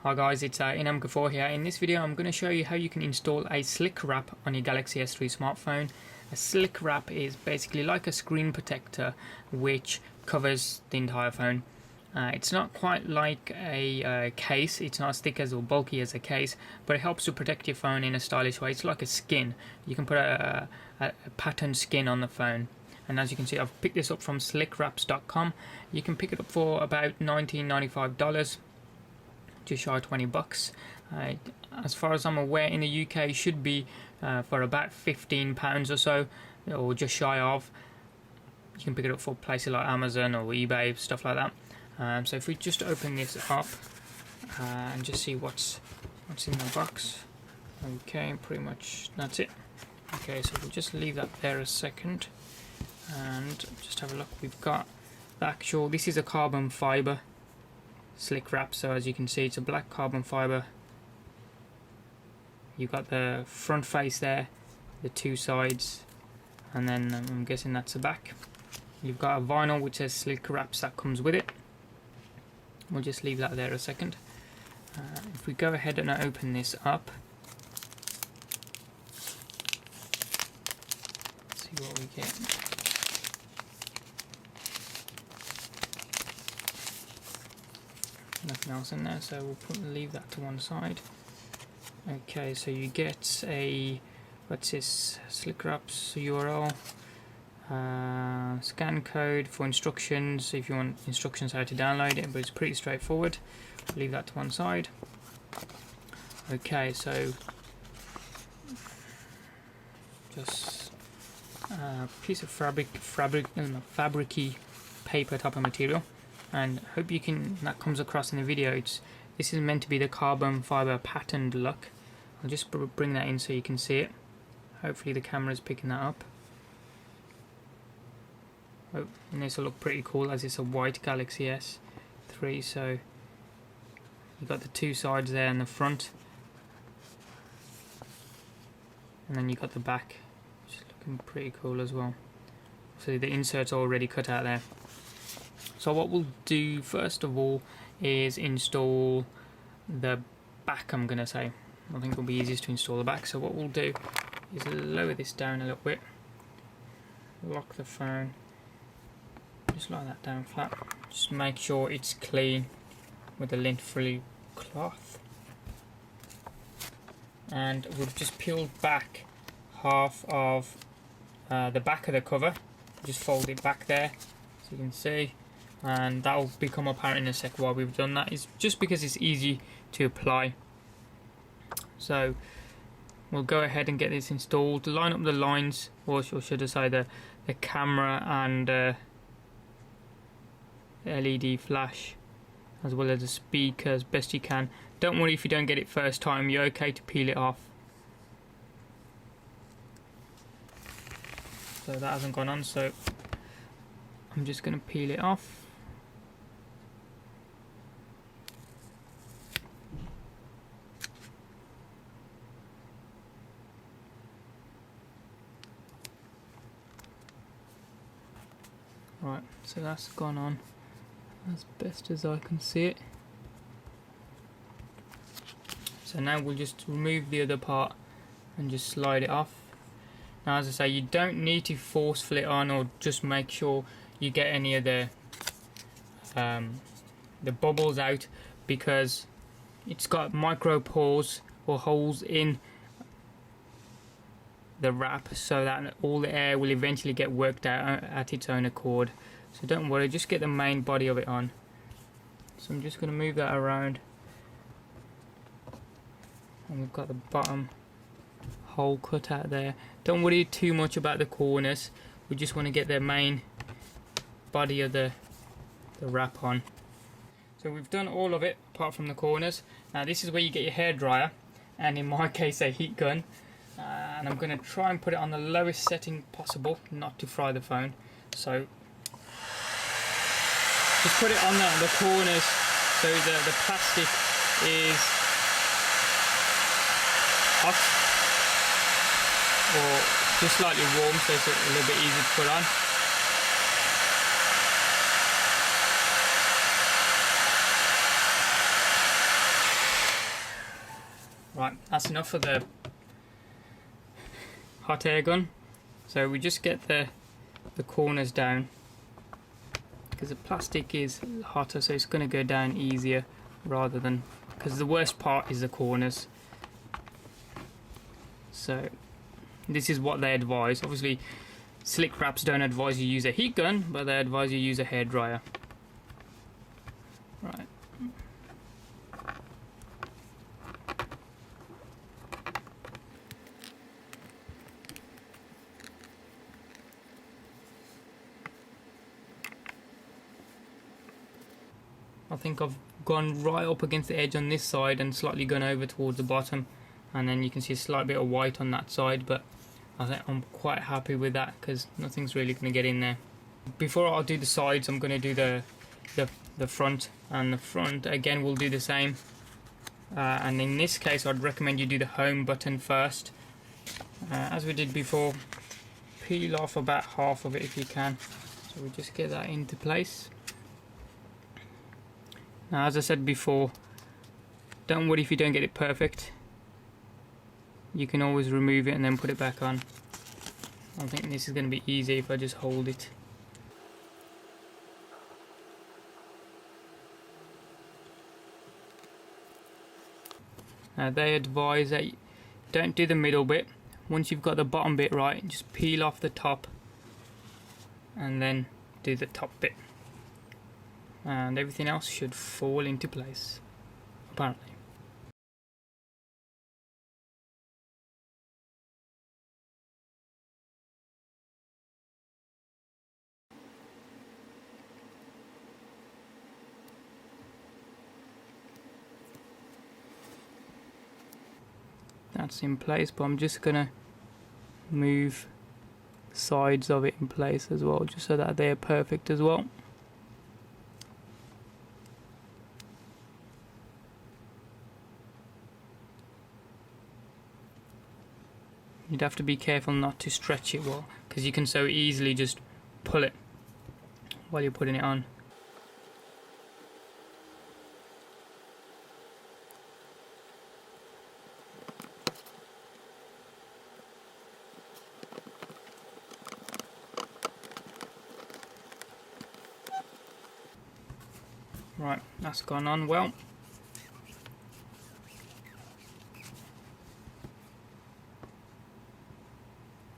Hi guys, it's Inam4 here. In this video I'm going to show you how you can install a SlickWrap on your Galaxy S3 smartphone. A SlickWrap is basically like a screen protector which covers the entire phone. It's not quite like a case, it's not as thick as or bulky as a case, but it helps to protect your phone in a stylish way. It's like a skin. You can put a patterned skin on the phone. And as you can see, I've picked this up from SlickWraps.com. You can pick it up for about $19.95. Just shy of $20. As far as I'm aware, in the UK it should be for about £15 or so, or just shy of. You can pick it up for places like Amazon or eBay, stuff like that. So if we just open this up and just see what's in the box. Okay, pretty much that's it. Okay, so we'll just leave that there a second and just have a look. We've got the actual, this is a carbon fiber SlickWrap, so as you can see it's a black carbon fiber. You've got the front face there, the two sides, and then I'm guessing that's the back. You've got a vinyl which says SlickWraps that comes with it. We'll just leave that there a second. If we go ahead and open this up, let's see what we get. Nothing else in there, so we'll leave that to one side. Okay, so you get a, what's this, SlickWraps URL, scan code for instructions if you want instructions how to download it, but it's pretty straightforward. Leave that to one side. Okay, so just a piece of fabricy paper type of material. And hope you can, that comes across in the video. This is meant to be the carbon fiber patterned look. I'll just bring that in so you can see it. Hopefully the camera is picking that up. Oh, and this will look pretty cool as it's a white Galaxy S3. So you've got the two sides there in the front, and then you've got the back, which is looking pretty cool as well. So the insert's already cut out there. So what we'll do first of all is install the back, I'm going to say. I think it'll be easiest to install the back. So what we'll do is lower this down a little bit, lock the phone, just lie that down flat. Just make sure it's clean with a lint-free cloth. And we've just peeled back half of the back of the cover. Just fold it back there so you can see. And that will become apparent in a sec why we've done that. It's just because it's easy to apply. So we'll go ahead and get this installed. Line up the lines, or should I say the camera and the LED flash, as well as the speaker as best you can. Don't worry if you don't get it first time, you're okay to peel it off. So that hasn't gone on, so I'm just going to peel it off. Right, so that's gone on as best as I can see it. So now we'll just remove the other part and just slide it off. Now as I say, you don't need to force it on, or just make sure you get any of the bubbles out, because it's got micro pores or holes in the wrap, so that all the air will eventually get worked out at its own accord. So don't worry, just get the main body of it on. So I'm just going to move that around, and we've got the bottom hole cut out there. Don't worry too much about the corners, we just want to get the main body of the wrap on. So we've done all of it apart from the corners. Now this is where you get your hairdryer, and in my case a heat gun. And I'm going to try and put it on the lowest setting possible, not to fry the phone. So just put it on the corners so the plastic is hot, or just slightly warm, so it's a little bit easy to put on. Right, that's enough for the hot air gun. So we just get the corners down, because the plastic is hotter, so it's going to go down easier rather than, because the worst part is the corners. So this is what they advise. Obviously SlickWraps don't advise you use a heat gun, but they advise you use a hairdryer. Right. I think I've gone right up against the edge on this side and slightly gone over towards the bottom, and then you can see a slight bit of white on that side, but I think I'm quite happy with that because nothing's really going to get in there. Before I do the sides, I'm going to do the front, and the front again we'll do the same, and in this case I'd recommend you do the home button first, as we did before. Peel off about half of it if you can, so we just get that into place. Now, as I said before, don't worry if you don't get it perfect. You can always remove it and then put it back on. I think this is going to be easy if I just hold it. Now, they advise that you don't do the middle bit. Once you've got the bottom bit right, just peel off the top and then do the top bit. And everything else should fall into place, apparently. That's in place, but I'm just gonna move sides of it in place as well, just so that they're perfect as well. You'd have to be careful not to stretch it well, because you can so easily just pull it while you're putting it on. Right, that's gone on well.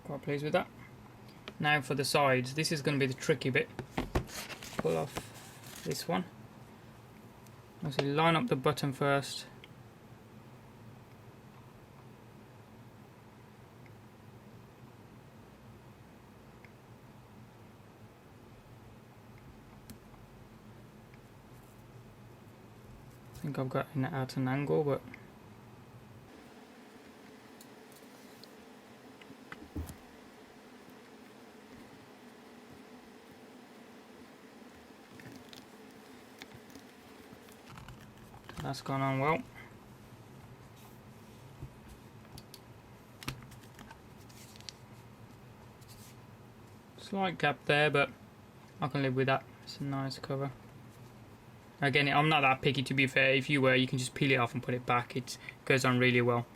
Quite pleased with that. Now for the sides, this is going to be the tricky bit. Pull off this one. So line up the button first. I think I've got it at an angle, but that's gone on well. Slight gap there, but I can live with that. It's a nice cover. Again, I'm not that picky, to be fair. If you were, you can just peel it off and put it back. It goes on really well.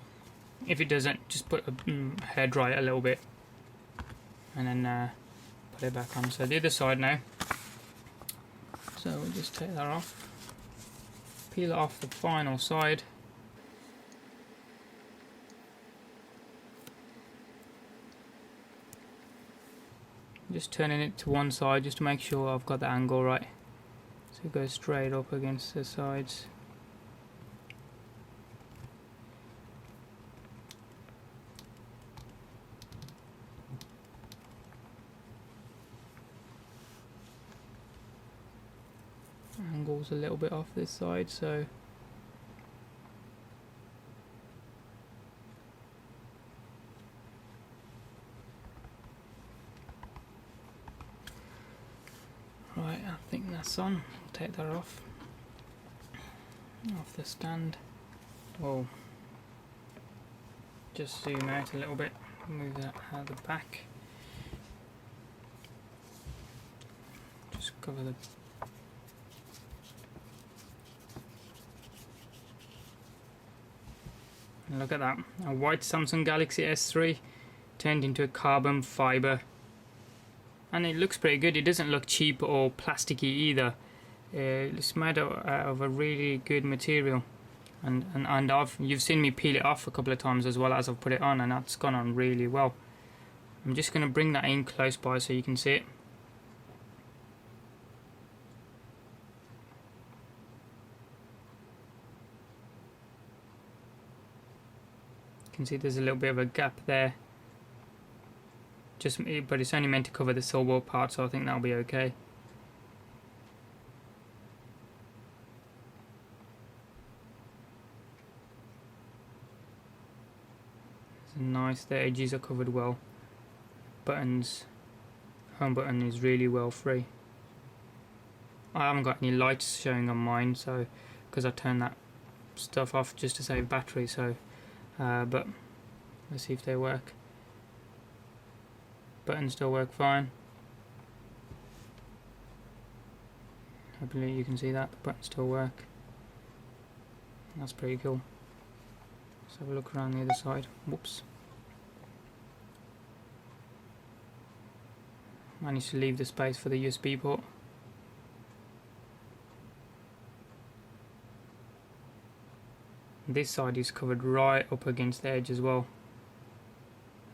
If it doesn't, just put a hair dry it a little bit and then put it back on. So the other side now. So we'll just take that off. Peel off the final side. Just turning it to one side just to make sure I've got the angle right. So it goes straight up against the sides. Angle's a little bit off this side, so right, I think that's on. I'll take that off the stand. Whoa, just zoom out a little bit, move that out of the back, just cover the Look at that, a white Samsung Galaxy S3 turned into a carbon fiber, and it looks pretty good. It doesn't look cheap or plasticky either. It's made out of a really good material, and you've seen me peel it off a couple of times as well as I've put it on, and that's gone on really well. I'm just going to bring that in close by so you can see it. You can see there's a little bit of a gap there, but it's only meant to cover the silver part, so I think that'll be okay. It's nice, the edges are covered well. Home button is really well free. I haven't got any lights showing on mine, so because I turned that stuff off just to save battery, so but let's see if they work. Buttons still work fine. Hopefully you can see that the buttons still work. That's pretty cool. Let's have a look around the other side. Whoops. Managed to leave the space for the USB port. This side is covered right up against the edge as well.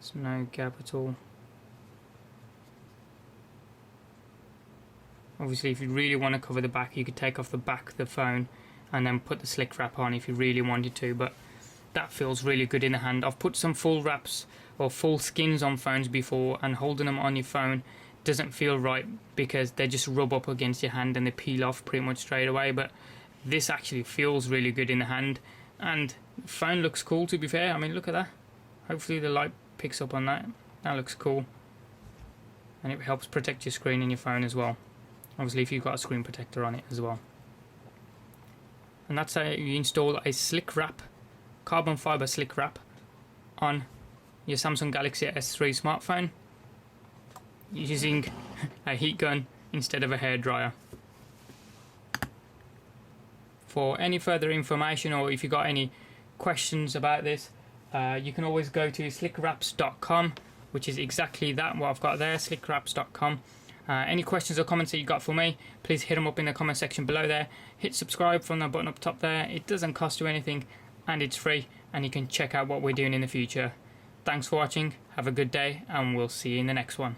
There's no gap at all. Obviously, if you really want to cover the back, you could take off the back of the phone and then put the slick wrap on if you really wanted to, but that feels really good in the hand. I've put some full wraps or full skins on phones before, and holding them on your phone doesn't feel right because they just rub up against your hand and they peel off pretty much straight away, but this actually feels really good in the hand, and the phone looks cool, to be fair. I mean, look at that. Hopefully the light picks up on that. That looks cool, and it helps protect your screen and your phone as well, obviously if you've got a screen protector on it as well. And that's how you install a SlickWrap, carbon fiber SlickWrap, on your Samsung Galaxy S3 smartphone using a heat gun instead of a hairdryer. For any further information, or if you've got any questions about this, you can always go to SlickWraps.com, which is exactly that, what I've got there, SlickWraps.com. Any questions or comments that you got for me, please hit them up in the comment section below there. Hit subscribe from the button up top there. It doesn't cost you anything and it's free, and you can check out what we're doing in the future. Thanks for watching, have a good day, and we'll see you in the next one.